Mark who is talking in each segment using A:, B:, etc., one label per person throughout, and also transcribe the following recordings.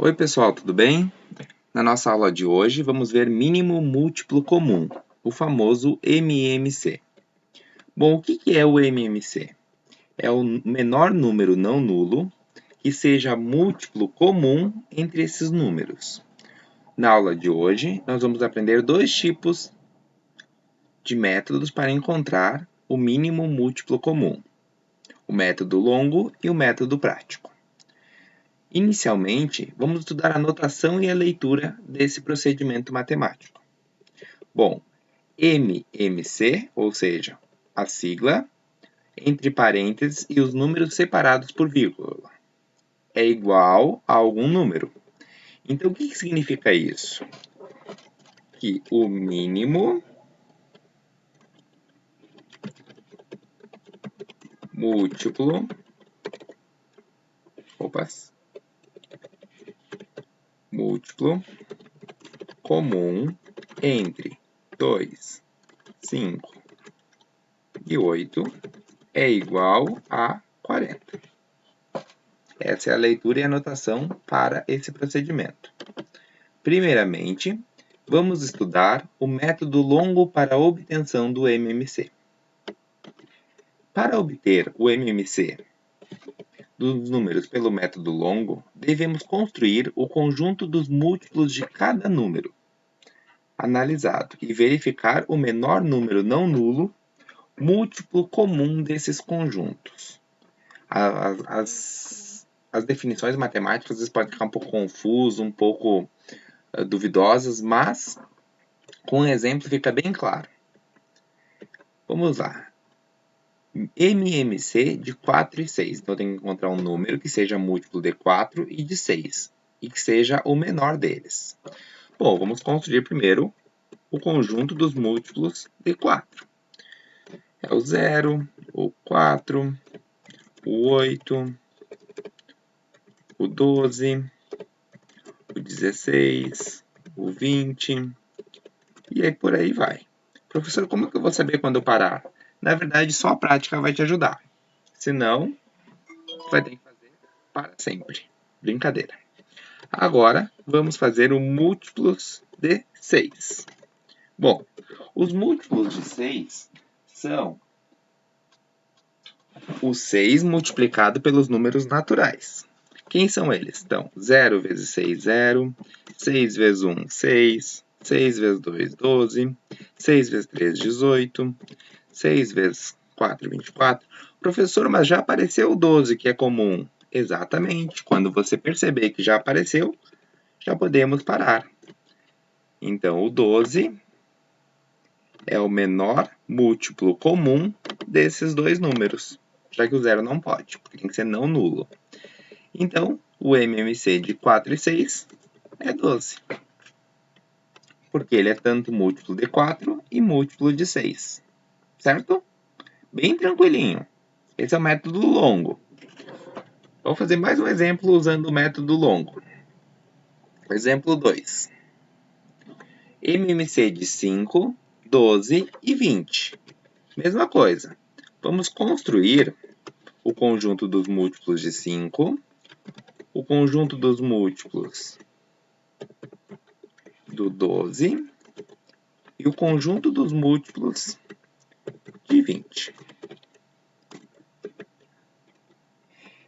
A: Oi pessoal, tudo bem? Na nossa aula de hoje vamos ver mínimo múltiplo comum, o famoso MMC. Bom, o que é o MMC? É o menor número não nulo que seja múltiplo comum entre esses números. Na aula de hoje nós vamos aprender dois tipos de métodos para encontrar o mínimo múltiplo comum: o método longo e o método prático. Inicialmente, vamos estudar a notação e a leitura desse procedimento matemático. Bom, MMC, ou seja, a sigla, entre parênteses e os números separados por vírgula, é igual a algum número. Então, o que significa isso? Que o mínimo múltiplo comum entre 2, 5 e 8 é igual a 40. Essa é a leitura e anotação para esse procedimento. Primeiramente, vamos estudar o método longo para a obtenção do MMC. Para obter o MMC dos números pelo método longo, devemos construir o conjunto dos múltiplos de cada número analisado e verificar o menor número não nulo múltiplo comum desses conjuntos. As definições matemáticas às vezes podem ficar um pouco confusas, um pouco duvidosas, mas com um exemplo fica bem claro. Vamos lá. MMC de 4 e 6. Então, eu tenho que encontrar um número que seja múltiplo de 4 e de 6. E que seja o menor deles. Bom, vamos construir primeiro o conjunto dos múltiplos de 4. É o 0, o 4, o 8, o 12, o 16, o 20, e aí por aí vai. Professor, como que eu vou saber quando eu parar? Na verdade, só a prática vai te ajudar. Senão, vai ter que fazer para sempre. Brincadeira. Agora, vamos fazer o múltiplos de 6. Bom, os múltiplos de 6 são o 6 multiplicado pelos números naturais. Quem são eles? Então, 0 vezes 6, 0. 6 vezes 1, 6. 6 vezes 2, 12. 6 vezes 3, 18. 6 vezes 4, 24. Professor, mas já apareceu o 12, que é comum. Exatamente. Quando você perceber que já apareceu, já podemos parar. Então, o 12 é o menor múltiplo comum desses dois números, já que o 0 não pode, porque tem que ser não nulo. Então, o MMC de 4 e 6 é 12, porque ele é tanto múltiplo de 4 e múltiplo de 6, certo? Bem tranquilinho. Esse é o método longo. Vamos fazer mais um exemplo usando o método longo. Exemplo 2. MMC de 5, 12 e 20. Mesma coisa. Vamos construir o conjunto dos múltiplos de 5, o conjunto dos múltiplos do 12 e o conjunto dos múltiplos de 20.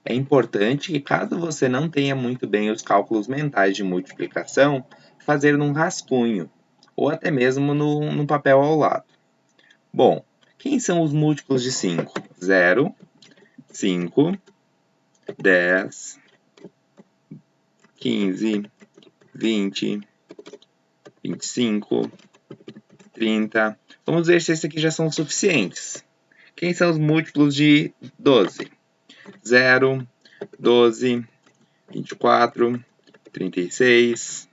A: É importante que, caso você não tenha muito bem os cálculos mentais de multiplicação, fazer num rascunho, ou até mesmo no papel ao lado. Bom, quem são os múltiplos de 5? 0, 5, 10, 15, 20, 25, 30. Vamos ver se esses aqui já são suficientes. Quem são os múltiplos de 12? 0, 12, 24, 36,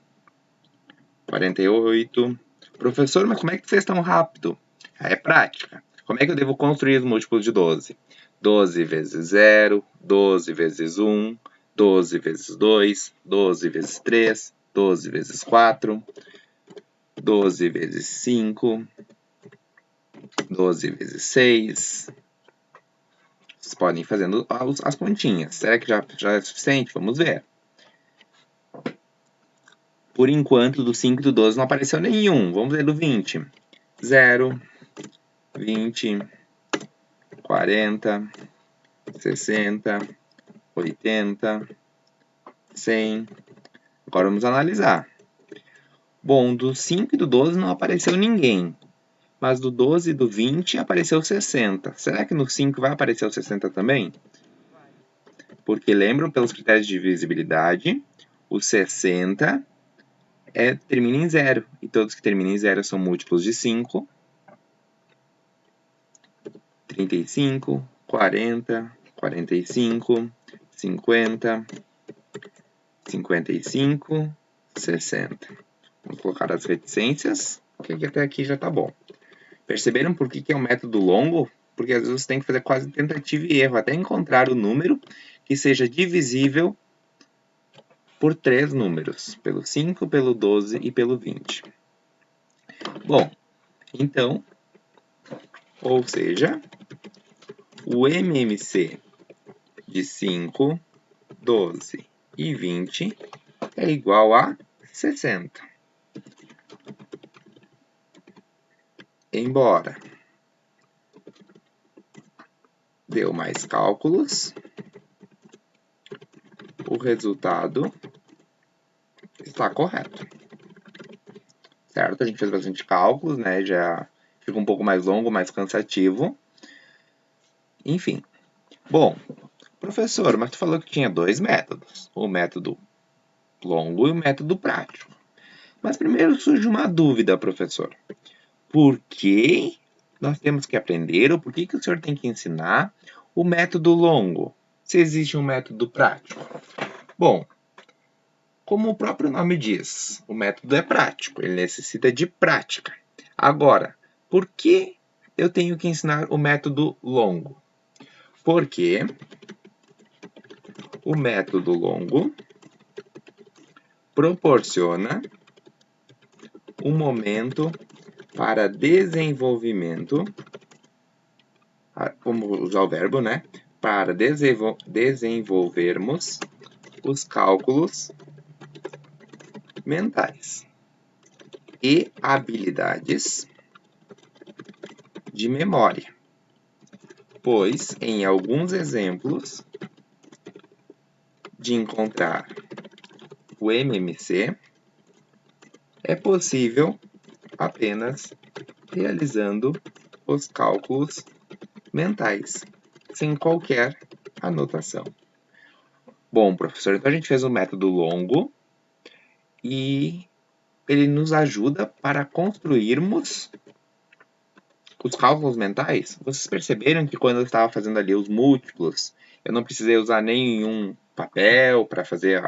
A: 48. Professor, mas como é que fez tão rápido? É prática. Como é que eu devo construir os múltiplos de 12? 12 vezes 0, 12 vezes 1, 12 vezes 2, 12 vezes 3, 12 vezes 4, 12 vezes 5, 12 vezes 6. Vocês podem ir fazendo as continhas. Será que já é suficiente? Vamos ver. Por enquanto, do 5 e do 12 não apareceu nenhum. Vamos ver do 20. 0, 20, 40, 60, 80, 100. Agora vamos analisar. Bom, do 5 e do 12 não apareceu ninguém. Mas do 12 e do 20 apareceu 60. Será que no 5 vai aparecer o 60 também? Porque lembram, pelos critérios de divisibilidade, o 60 termina em 0. E todos que terminam em 0 são múltiplos de 5. 35, 40, 45, 50, 55, 60. Vamos colocar as reticências, que até aqui já está bom. Perceberam por que é um método longo? Porque às vezes você tem que fazer quase tentativa e erro, até encontrar o número que seja divisível por 3 números, pelo 5, pelo 12 e pelo 20. Bom, então, ou seja, o MMC de 5, 12 e 20 é igual a 60. Embora deu mais cálculos, o resultado está correto. Certo? A gente fez bastante cálculos, né? Já fica um pouco mais longo, mais cansativo. Enfim. Bom, professor, mas tu falou que tinha 2 métodos. O método longo e o método prático. Mas primeiro surge uma dúvida, professor. Por que nós temos que aprender, ou por que o senhor tem que ensinar o método longo, se existe um método prático? Bom, como o próprio nome diz, o método é prático, ele necessita de prática. Agora, por que eu tenho que ensinar o método longo? Porque o método longo proporciona um momento para desenvolvimento, vamos usar o verbo, né? Para desenvolvermos os cálculos mentais e habilidades de memória, pois em alguns exemplos de encontrar o MMC é possível apenas realizando os cálculos mentais, sem qualquer anotação. Bom, professor, então a gente fez um método longo e ele nos ajuda para construirmos os cálculos mentais. Vocês perceberam que quando eu estava fazendo ali os múltiplos, eu não precisei usar nenhum papel para fazer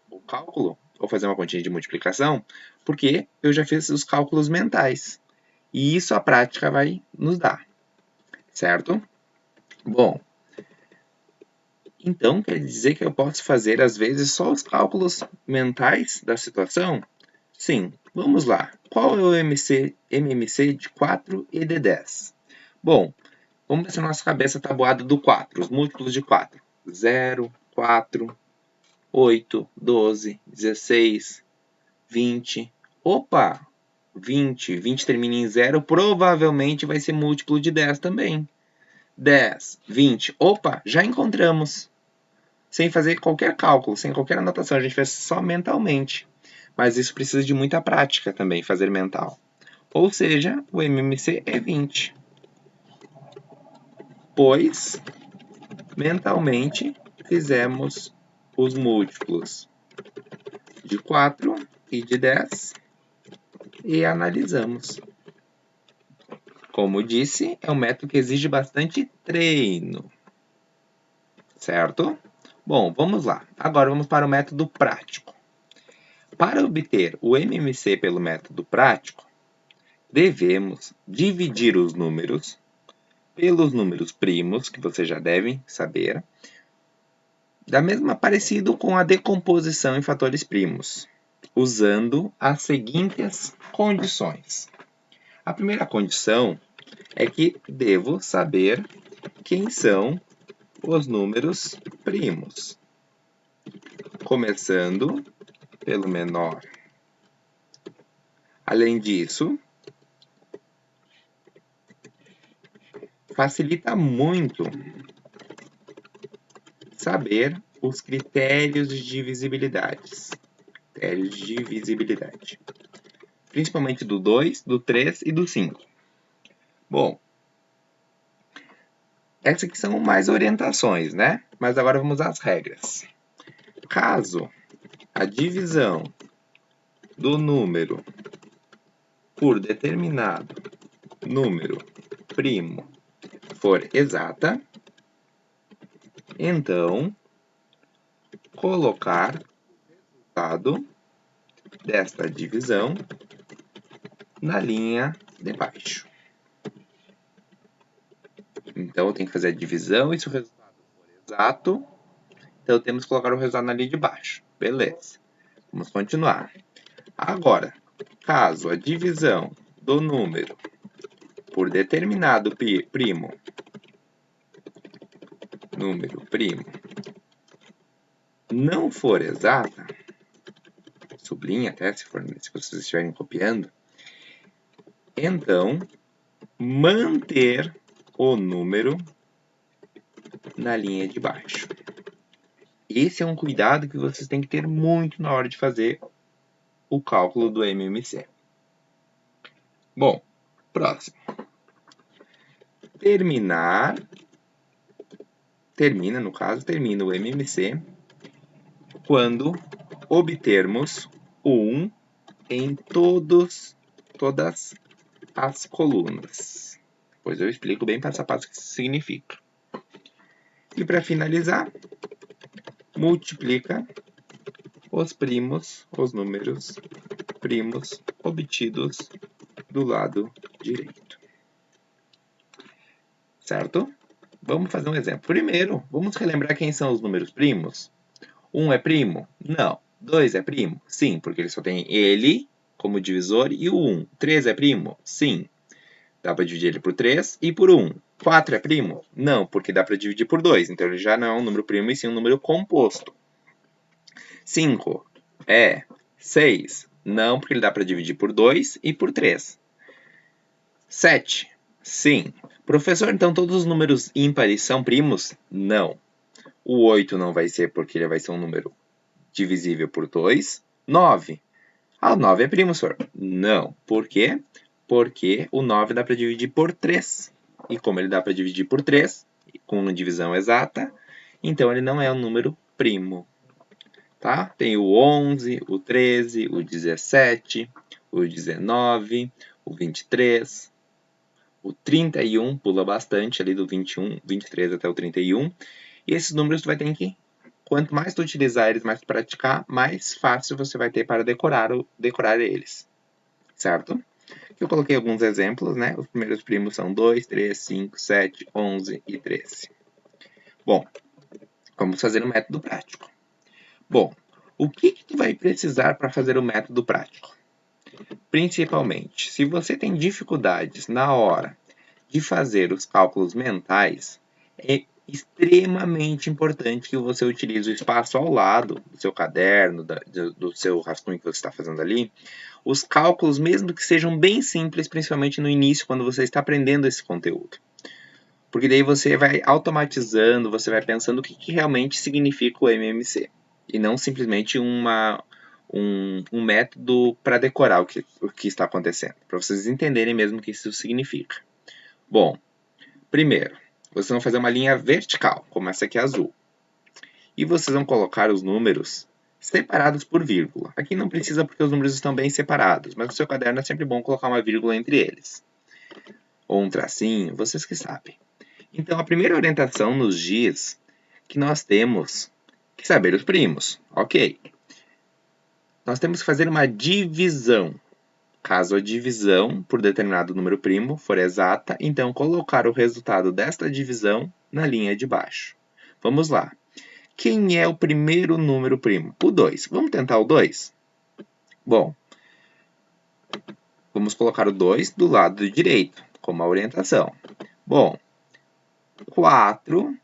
A: o cálculo ou fazer uma continha de multiplicação, porque eu já fiz os cálculos mentais. E isso a prática vai nos dar, certo? Bom, então quer dizer que eu posso fazer às vezes só os cálculos mentais da situação? Sim, vamos lá. Qual é o MMC de 4 e de 10? Bom, vamos ver se a nossa cabeça está tabuada do 4, os múltiplos de 4. 0, 4, 8, 12, 16, 20. Opa! 20. 20 termina em 0, provavelmente vai ser múltiplo de 10 também. 10, 20. Opa, já encontramos. Sem fazer qualquer cálculo, sem qualquer anotação, a gente fez só mentalmente. Mas isso precisa de muita prática também, fazer mental. Ou seja, o MMC é 20. Pois, mentalmente, fizemos os múltiplos de 4 e de 10 e analisamos. Como disse, é um método que exige bastante treino. Certo? Bom, vamos lá. Agora vamos para o método prático. Para obter o MMC pelo método prático, devemos dividir os números pelos números primos, que vocês já devem saber, parecido com a decomposição em fatores primos, usando as seguintes condições. A primeira condição é que devo saber quem são os números primos, começando pelo menor Além disso, facilita muito saber os critérios de divisibilidade. Principalmente do 2, do 3 e do 5. Bom, essas aqui são mais orientações, né? Mas agora vamos às regras. Caso a divisão do número por determinado número primo for exata, então colocar o resultado desta divisão na linha de baixo. Então, eu tenho que fazer a divisão e se o resultado for exato, então temos que colocar o resultado na linha de baixo. Beleza. Vamos continuar. Agora, caso a divisão do número por determinado número primo não for exata, sublinha até se vocês estiverem copiando, então manter o número na linha de baixo. Esse é um cuidado que vocês têm que ter muito na hora de fazer o cálculo do MMC. Bom, próximo. Termina o MMC quando obtermos 1 em todas as colunas. Depois eu explico bem passo a passo o que isso significa. E para finalizar, multiplica os números primos obtidos do lado direito. Certo? Vamos fazer um exemplo. Primeiro, vamos relembrar quem são os números primos. 1 é primo? Não. 2 é primo? Sim, porque ele só tem ele como divisor e o 1. 3 é primo? Sim. Dá para dividir ele por 3 e por 1. 4 é primo? Não, porque dá para dividir por 2. Então, ele já não é um número primo, e sim um número composto. 5 é 6? Não, porque ele dá para dividir por 2 e por 3. 7? Sim. Professor, então todos os números ímpares são primos? Não. O 8 não vai ser porque ele vai ser um número divisível por 2. 9. Ah, o 9 é primo, senhor? Não. Por quê? Porque o 9 dá para dividir por 3. E como ele dá para dividir por 3, com uma divisão exata, então ele não é um número primo. Tá? Tem o 11, o 13, o 17, o 19, o 23, o 31, pula bastante ali do 21, 23 até o 31. E esses números tu vai ter que, quanto mais tu utilizar eles, mais tu praticar, mais fácil você vai ter para decorar eles. Certo? Eu coloquei alguns exemplos, né? Os primeiros primos são 2, 3, 5, 7, 11 e 13. Bom, vamos fazer o método prático. Bom, o que tu vai precisar para fazer o método prático? Principalmente, se você tem dificuldades na hora de fazer os cálculos mentais, é extremamente importante que você utilize o espaço ao lado do seu caderno, do seu rascunho que você está fazendo ali, os cálculos, mesmo que sejam bem simples, principalmente no início, quando você está aprendendo esse conteúdo. Porque daí você vai automatizando, você vai pensando o que realmente significa o MMC. E não simplesmente um método para decorar o que está acontecendo. Para vocês entenderem mesmo o que isso significa. Bom, primeiro, vocês vão fazer uma linha vertical, como essa aqui azul. E vocês vão colocar os números separados por vírgula. Aqui não precisa porque os números estão bem separados, mas no seu caderno é sempre bom colocar uma vírgula entre eles. Ou um tracinho, vocês que sabem. Então, a primeira orientação nos diz que nós temos que saber os primos. Ok. Nós temos que fazer uma divisão. Caso a divisão por determinado número primo for exata, então colocar o resultado desta divisão na linha de baixo. Vamos lá. Quem é o primeiro número primo? O 2. Vamos tentar o 2? Bom, vamos colocar o 2 do lado direito, como a orientação. Bom, 4.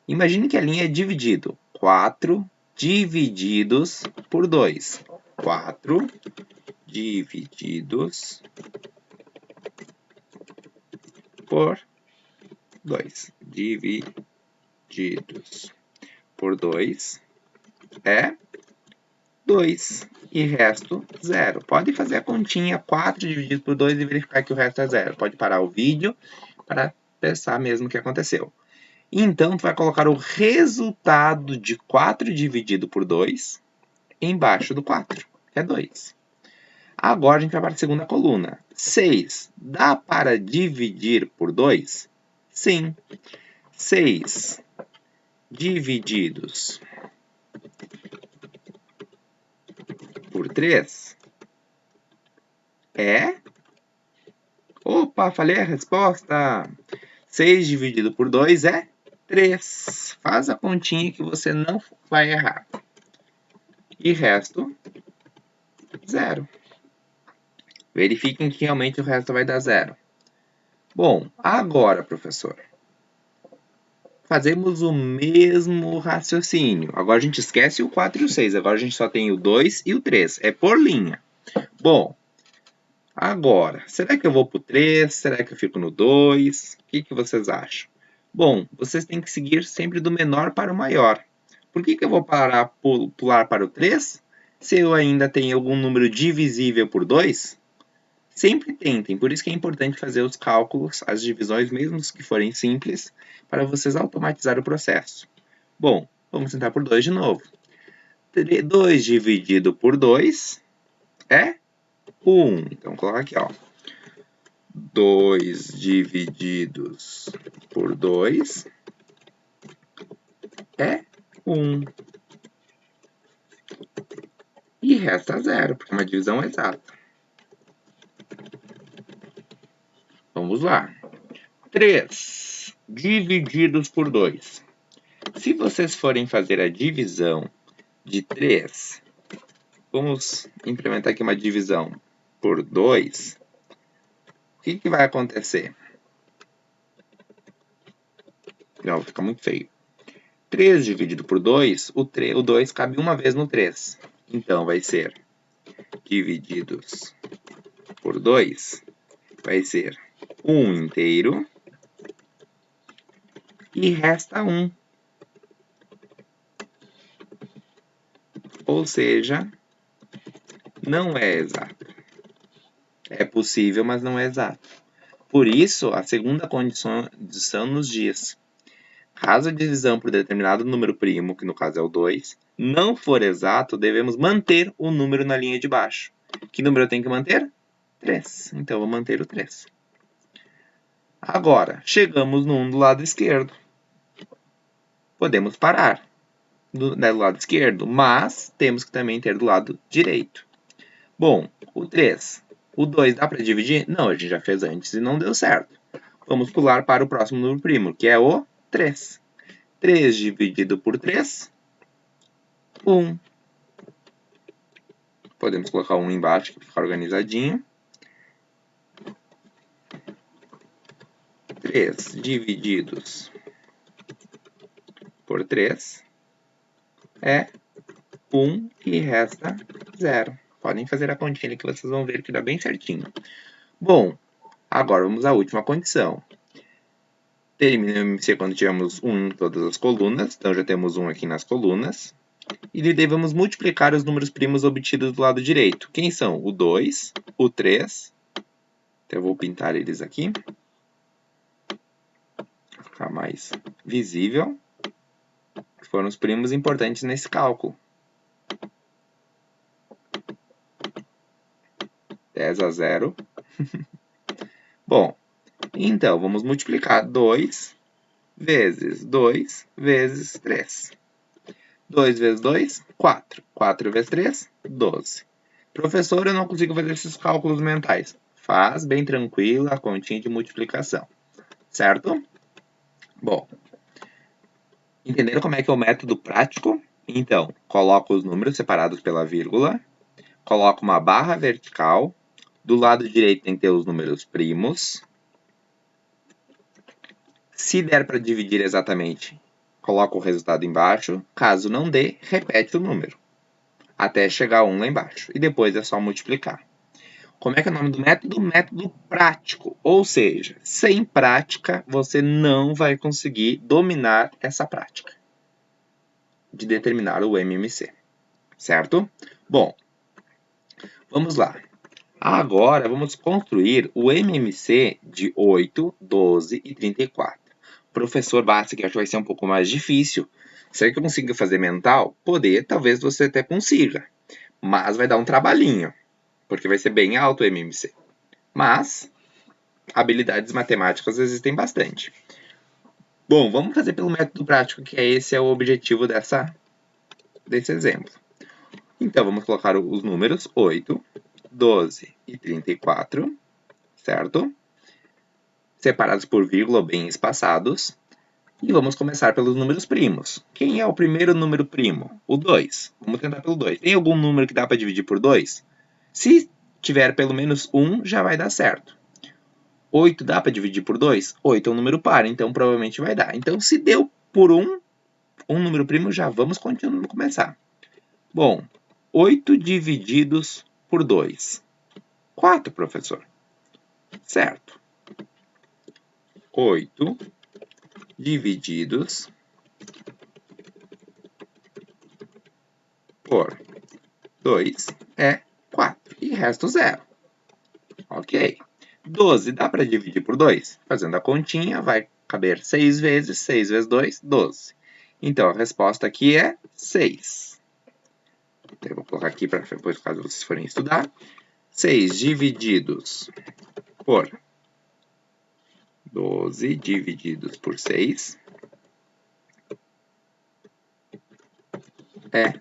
A: Imagine que a linha é dividido. 4 divididos por 2. 4 divididos por 2. Divididos por 2 é 2. E resto, 0. Pode fazer a continha 4 dividido por 2 e verificar que o resto é 0. Pode parar o vídeo para pensar mesmo o que aconteceu. Então, tu vai colocar o resultado de 4 dividido por 2 embaixo do 4, que é 2. Agora, a gente vai para a segunda coluna. 6 dá para dividir por 2? Sim. 6 divididos por 3 é... Opa, falei a resposta! 6 dividido por 2 é 3. Faz a continha que você não vai errar. E resto, 0. Verifiquem que realmente o resto vai dar 0. Bom, agora, professor, fazemos o mesmo raciocínio. Agora a gente esquece o 4 e o 6. Agora a gente só tem o 2 e o 3. É por linha. Bom, agora, será que eu vou para o 3? Será que eu fico no 2? O que vocês acham? Bom, vocês têm que seguir sempre do menor para o maior. Por que eu vou pular para o 3 se eu ainda tenho algum número divisível por 2? Sempre tentem, por isso que é importante fazer os cálculos, as divisões, mesmo que forem simples, para vocês automatizar o processo. Bom, vamos tentar por 2 de novo. 2 dividido por 2 é 1. Então, coloca aqui, ó. 2 divididos por 2 é 1. E resta 0, porque é uma divisão exata. Vamos lá. 3 divididos por 2. Se vocês forem fazer a divisão de 3, vamos implementar aqui uma divisão por 2. O que vai acontecer? Não, fica muito feio. 3 dividido por 2, o 2 cabe uma vez no 3. Então, vai ser divididos por 2, vai ser 1 inteiro e resta 1. Ou seja, não é exato. É possível, mas não é exato. Por isso, a segunda condição nos diz: caso a divisão por determinado número primo, que no caso é o 2, não for exato, devemos manter o número na linha de baixo. Que número eu tenho que manter? 3. Então, eu vou manter o 3. Agora, chegamos no 1 do lado esquerdo. Podemos parar do lado esquerdo, mas temos que também ter do lado direito. Bom, o 3. O 2 dá para dividir? Não, a gente já fez antes e não deu certo. Vamos pular para o próximo número primo, que é o 3. 3 dividido por 3, 1. Podemos colocar 1 embaixo para ficar organizadinho. 3 divididos por 3 é 1 e resta 0. Podem fazer a continha que vocês vão ver que dá bem certinho. Bom, agora vamos à última condição. Termina o MC quando tivermos 1 em todas as colunas. Então, já temos 1 aqui nas colunas. E devemos multiplicar os números primos obtidos do lado direito. Quem são? O 2, o 3. Então, eu vou pintar eles aqui. Para ficar mais visível. Foram os primos importantes nesse cálculo. 10 a 0. Bom, então, vamos multiplicar 2 vezes 2 vezes 3. 2 vezes 2, 4. 4 vezes 3, 12. Professor, eu não consigo fazer esses cálculos mentais. Faz bem tranquilo a continha de multiplicação. Certo? Bom, entenderam como é que é o método prático? Então, coloco os números separados pela vírgula, coloco uma barra vertical, do lado direito tem que ter os números primos. Se der para dividir exatamente, coloco o resultado embaixo. Caso não dê, repete o número, até chegar a 1 lá embaixo. E depois é só multiplicar. Como é que é o nome do método? Método prático. Ou seja, sem prática, você não vai conseguir dominar essa prática de determinar o MMC. Certo? Bom, vamos lá. Agora, vamos construir o MMC de 8, 12 e 34. Professor Bassi, que acho que vai ser um pouco mais difícil. Será que eu consigo fazer mental? Poder, talvez você até consiga. Mas vai dar um trabalhinho, porque vai ser bem alto o MMC. Mas, habilidades matemáticas existem bastante. Bom, vamos fazer pelo método prático, que esse é o objetivo desse exemplo. Então, vamos colocar os números 8, 12 e 34, certo? Separados por vírgula ou bem espaçados. E vamos começar pelos números primos. Quem é o primeiro número primo? O 2. Vamos tentar pelo 2. Tem algum número que dá para dividir por 2? Se tiver pelo menos 1, já vai dar certo. 8 dá para dividir por 2? 8 é um número par, então provavelmente vai dar. Então, se deu por um número primo, já vamos começar. Bom, 8 divididos por 2. 4, professor. Certo. 8 divididos por 2 é 4. E resto 0. Ok. 12 dá para dividir por 2? Fazendo a continha, vai caber 6 vezes. 6 vezes 2, 12. Então, a resposta aqui é 6. Eu vou colocar aqui para depois, caso vocês forem estudar. 6 divididos por 12 divididos por 6 é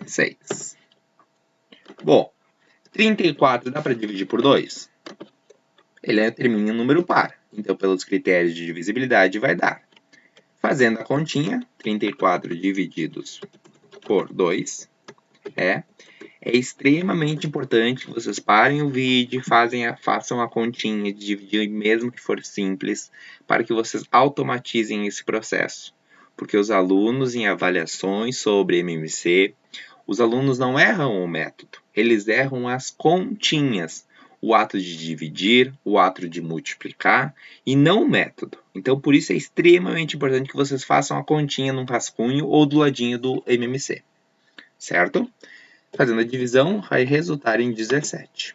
A: 6. Bom, 34 dá para dividir por 2? Ele termina em número par. Então, pelos critérios de divisibilidade, vai dar. Fazendo a continha, 34 divididos por 2 é extremamente importante que vocês parem o vídeo e façam a continha de dividir, mesmo que for simples, para que vocês automatizem esse processo. Porque os alunos, em avaliações sobre MMC, os alunos não erram o método, eles erram as continhas, o ato de dividir, o ato de multiplicar, e não o método. Então, por isso é extremamente importante que vocês façam a continha num rascunho ou do ladinho do MMC. Certo? Fazendo a divisão, vai resultar em 17.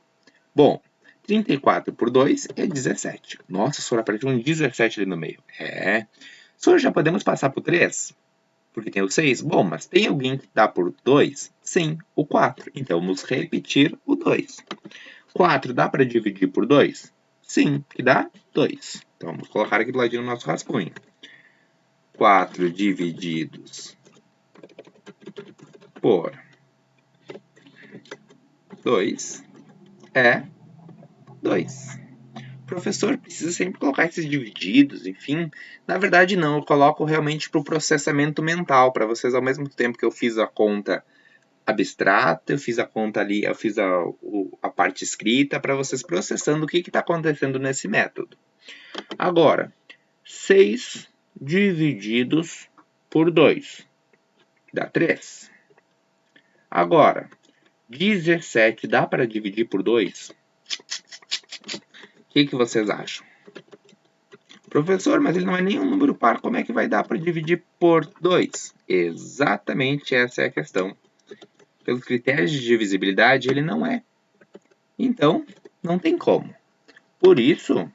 A: Bom, 34 por 2 é 17. Nossa, senhora, apareceu um 17 ali no meio. Senhor, já podemos passar por 3? Porque tem o 6? Bom, mas tem alguém que dá por 2? Sim, o 4. Então, vamos repetir o 2. 4 dá para dividir por 2? Sim, que dá 2. Então, vamos colocar aqui do ladinho do nosso rascunho. 4 divididos por 2 é 2. Professor, precisa sempre colocar esses divididos, enfim. Na verdade, não. Eu coloco realmente para o processamento mental, para vocês, ao mesmo tempo que eu fiz a conta abstrata, eu fiz a conta ali, eu fiz a parte escrita, para vocês processando o que está acontecendo nesse método. Agora, 6 divididos por 2 dá 3. Agora, 17 dá para dividir por 2? O que vocês acham? Professor, mas ele não é nenhum número par, como é que vai dar para dividir por 2? Exatamente essa é a questão. Pelos critérios de divisibilidade, ele não é. Então, não tem como. Por isso,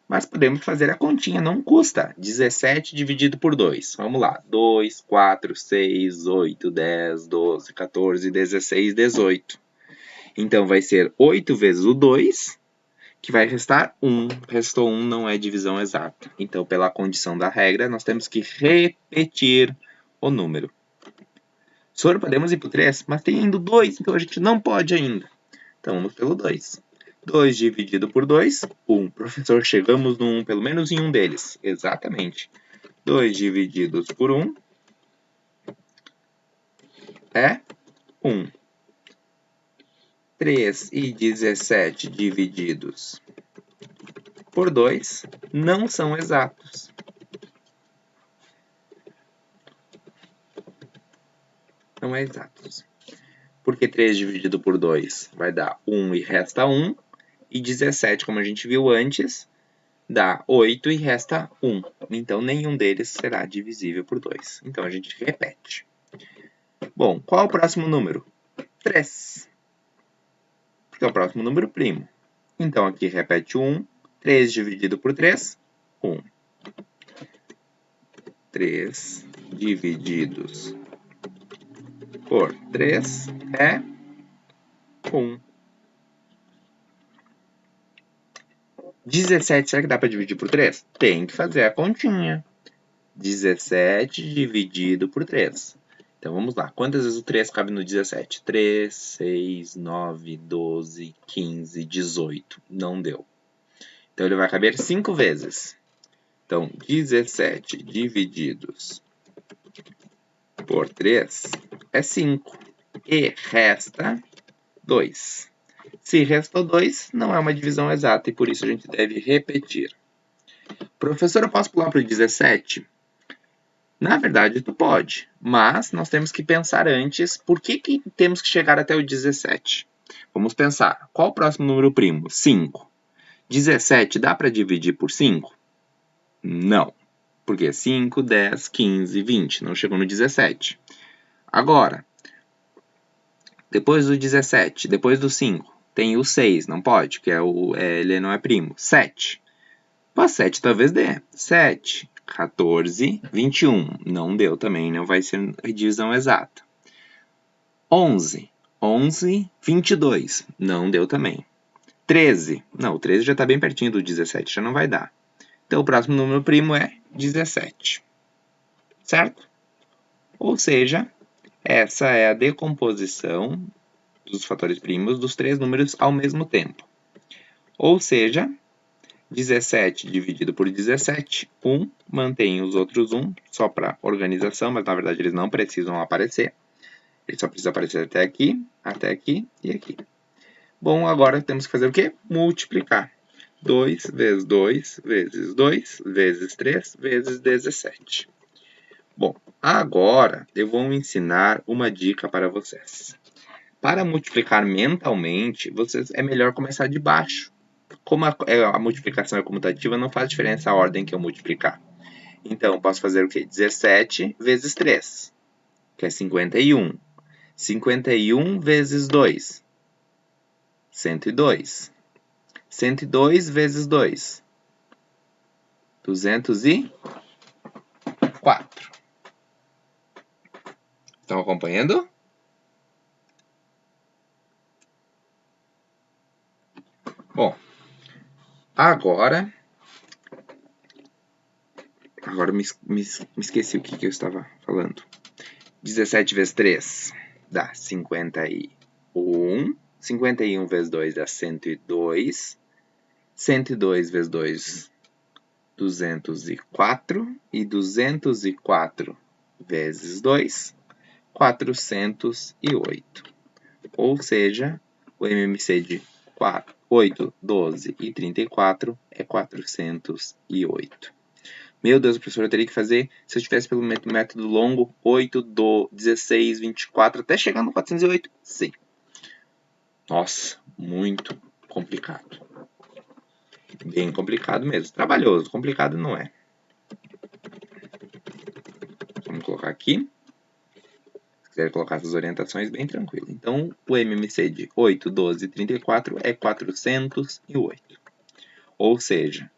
A: mas podemos fazer a continha, não custa. 17 dividido por 2. Vamos lá. 2, 4, 6, 8, 10, 12, 14, 16, 18. Então, vai ser 8 vezes o 2, que vai restar 1. Restou 1, não é divisão exata. Então, pela condição da regra, nós temos que repetir o número. Senhor, podemos ir para o 3? Mas tem ainda o 2, então a gente não pode ainda. Então, vamos pelo 2. 2 dividido por 2, 1. Professor, chegamos no 1, pelo menos em um deles. Exatamente. 2 divididos por 1 é 1. 3 e 17 divididos por 2 não são exatos. Não é exatos. porque 3 dividido por 2 vai dar 1 e resta 1. E 17, como a gente viu antes, dá 8 e resta 1. Então, nenhum deles será divisível por 2. Então, a gente repete. Bom, qual é o próximo número? 3. Porque é o próximo número primo. Então, aqui repete 1. 3 dividido por 3, 1. 3 divididos por 3 é 1. 17, será que dá para dividir por 3? Tem que fazer a continha. 17 dividido por 3. Então, vamos lá. Quantas vezes o 3 cabe no 17? 3, 6, 9, 12, 15, 18. Não deu. Então, ele vai caber 5 vezes. Então, 17 divididos por 3 é 5. E resta 2. Se restou 2, não é uma divisão exata e por isso a gente deve repetir. Professor, eu posso pular para o 17? Na verdade, tu pode, mas nós temos que pensar antes por que temos que chegar até o 17. Vamos pensar, qual o próximo número primo? 5. 17 dá para dividir por 5? Não, porque 5, 10, 15, 20, não chegou no 17. Agora, depois do 17, depois do 5, tem o 6, não pode, porque ele não é primo. 7. Pô, 7 talvez dê. 7, 14, 21. Não deu também, não vai ser divisão exata. 11, 22. Não deu também. 13. Não, o 13 já está bem pertinho do 17, já não vai dar. Então, o próximo número primo é 17. Certo? Ou seja, essa é a decomposição dos fatores primos dos 3 números ao mesmo tempo. Ou seja, 17 dividido por 17, 1, mantém os outros 1, só para organização, mas na verdade eles não precisam aparecer. Ele só precisa aparecer até aqui e aqui. Bom, agora temos que fazer o quê? Multiplicar. 2 vezes 2 vezes 2 vezes 3 vezes 17. Bom, agora eu vou ensinar uma dica para vocês. Para multiplicar mentalmente, é melhor começar de baixo. Como a multiplicação é comutativa, não faz diferença a ordem que eu multiplicar. Então, eu posso fazer o quê? 17 vezes 3, que é 51. 51 vezes 2, 102. 102 vezes 2, 204. Estão acompanhando? Bom, agora me esqueci o que eu estava falando. 17 vezes 3 dá 51. 51 vezes 2 dá 102. 102 vezes 2, 204. E 204 vezes 2, 408. Ou seja, o MMC de 8, 12 e 34 é 408. Meu Deus, professor, eu teria que fazer, se eu tivesse pelo método longo, 8, 16, 24, até chegar no 408? Sim. Nossa, muito complicado. Bem complicado mesmo. Trabalhoso, complicado não é. Vamos colocar aqui. Se quiser colocar essas orientações, bem tranquilo. Então, o MMC de 8, 12 e 34 é 408. Ou seja,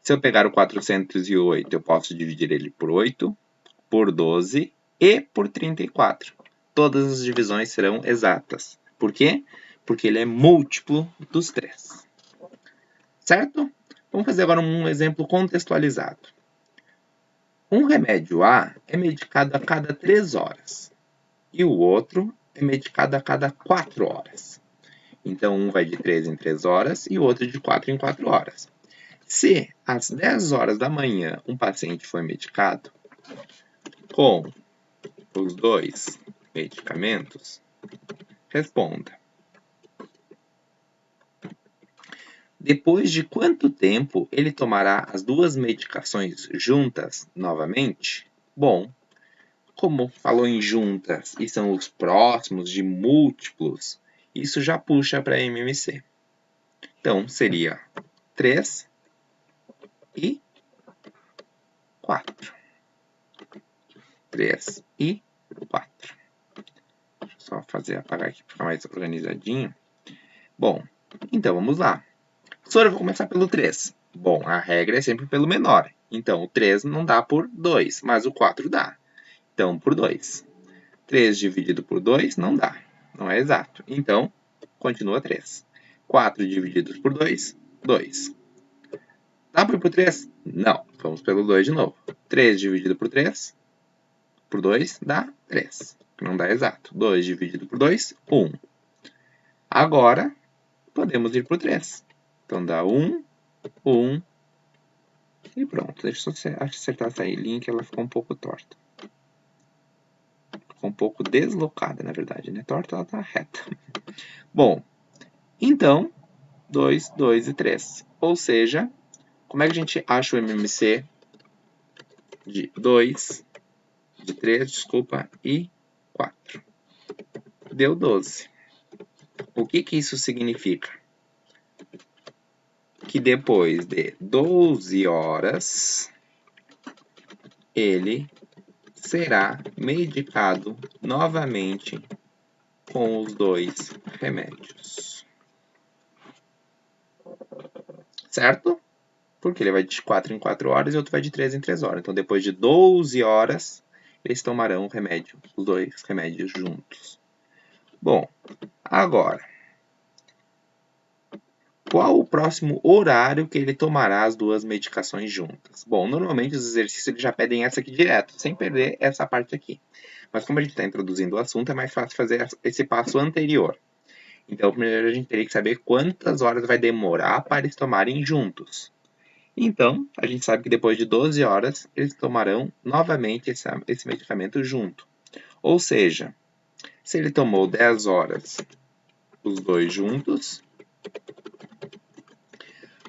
A: se eu pegar o 408, eu posso dividir ele por 8, por 12 e por 34. Todas as divisões serão exatas. Por quê? Porque ele é múltiplo dos 3. Certo? Vamos fazer agora um exemplo contextualizado. Um remédio A é medicado a cada 3 horas e o outro é medicado a cada 4 horas. Então, um vai de 3 em 3 horas e o outro de 4 em 4 horas. Se às 10 horas da manhã um paciente foi medicado com os 2 medicamentos, responda. Depois de quanto tempo ele tomará as 2 medicações juntas novamente? Bom, como falou em juntas e são os próximos de múltiplos, isso já puxa para MMC. Então, seria 3 e 4. 3 e 4. Deixa eu só apagar aqui para ficar mais organizadinho. Bom, então vamos lá. Professor, eu vou começar pelo 3. Bom, a regra é sempre pelo menor. Então, o 3 não dá por 2, mas o 4 dá. Então, por 2. 3 dividido por 2 não dá. Não é exato. Então, continua 3. 4 dividido por 2, 2. Dá para ir por 3? Não. Vamos pelo 2 de novo. 3 dividido por 3, por 2, dá 3. Não dá exato. 2 dividido por 2, 1. Agora, podemos ir por 3. Então, dá 1, 1 e pronto. Deixa eu só acertar essa linha que ela ficou um pouco torta. Ficou um pouco deslocada, na verdade, né? Torta, ela tá reta. Bom, então, 2, 2 e 3. Ou seja, como é que a gente acha o MMC de 2, de 3, desculpa, e 4? Deu 12. O que isso significa? Que depois de 12 horas, ele será medicado novamente com os 2 remédios. Certo? Porque ele vai de 4 em 4 horas e outro vai de 3 em 3 horas. Então, depois de 12 horas, eles tomarão o remédio, os 2 remédios juntos. Bom, agora, qual o próximo horário que ele tomará as 2 medicações juntas? Bom, normalmente os exercícios eles já pedem essa aqui direto, sem perder essa parte aqui. Mas como a gente está introduzindo o assunto, é mais fácil fazer esse passo anterior. Então, primeiro a gente teria que saber quantas horas vai demorar para eles tomarem juntos. Então, a gente sabe que depois de 12 horas, eles tomarão novamente esse medicamento junto. Ou seja, se ele tomou 10 horas os 2 juntos,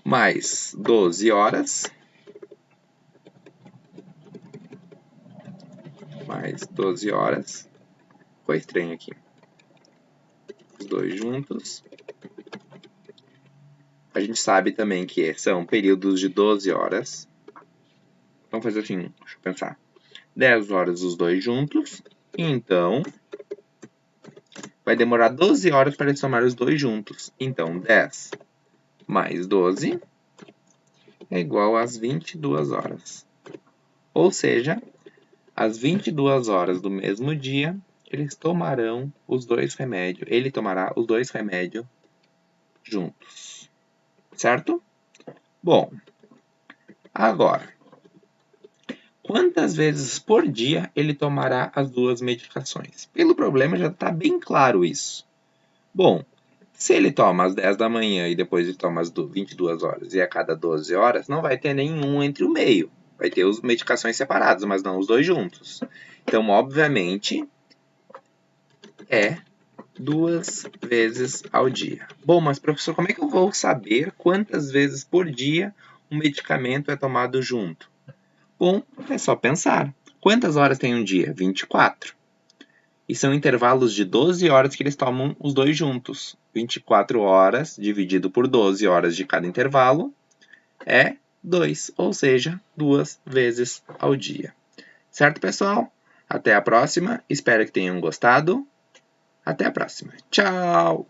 A: mais 12 horas, mais 12 horas, ficou estranho aqui, os 2 juntos. A gente sabe também que são períodos de 12 horas. Vamos fazer assim, deixa eu pensar. 10 horas os 2 juntos, então vai demorar 12 horas para eles tomar os 2 juntos. Então, 10 mais 12 é igual às 22 horas. Ou seja, às 22 horas do mesmo dia, eles tomarão os 2 remédios. Ele tomará os 2 remédios juntos. Certo? Bom, agora, quantas vezes por dia ele tomará as 2 medicações? Pelo problema já está bem claro isso. Bom, se ele toma às 10 da manhã e depois ele toma às 22 horas e a cada 12 horas, não vai ter nenhum entre o meio. Vai ter as medicações separadas, mas não os 2 juntos. Então, obviamente, é 2 vezes ao dia. Bom, mas professor, como é que eu vou saber quantas vezes por dia um medicamento é tomado junto? Bom, é só pensar. Quantas horas tem um dia? 24. E são intervalos de 12 horas que eles tomam os 2 juntos. 24 horas dividido por 12 horas de cada intervalo é 2, ou seja, 2 vezes ao dia. Certo, pessoal? Até a próxima. Espero que tenham gostado. Até a próxima. Tchau!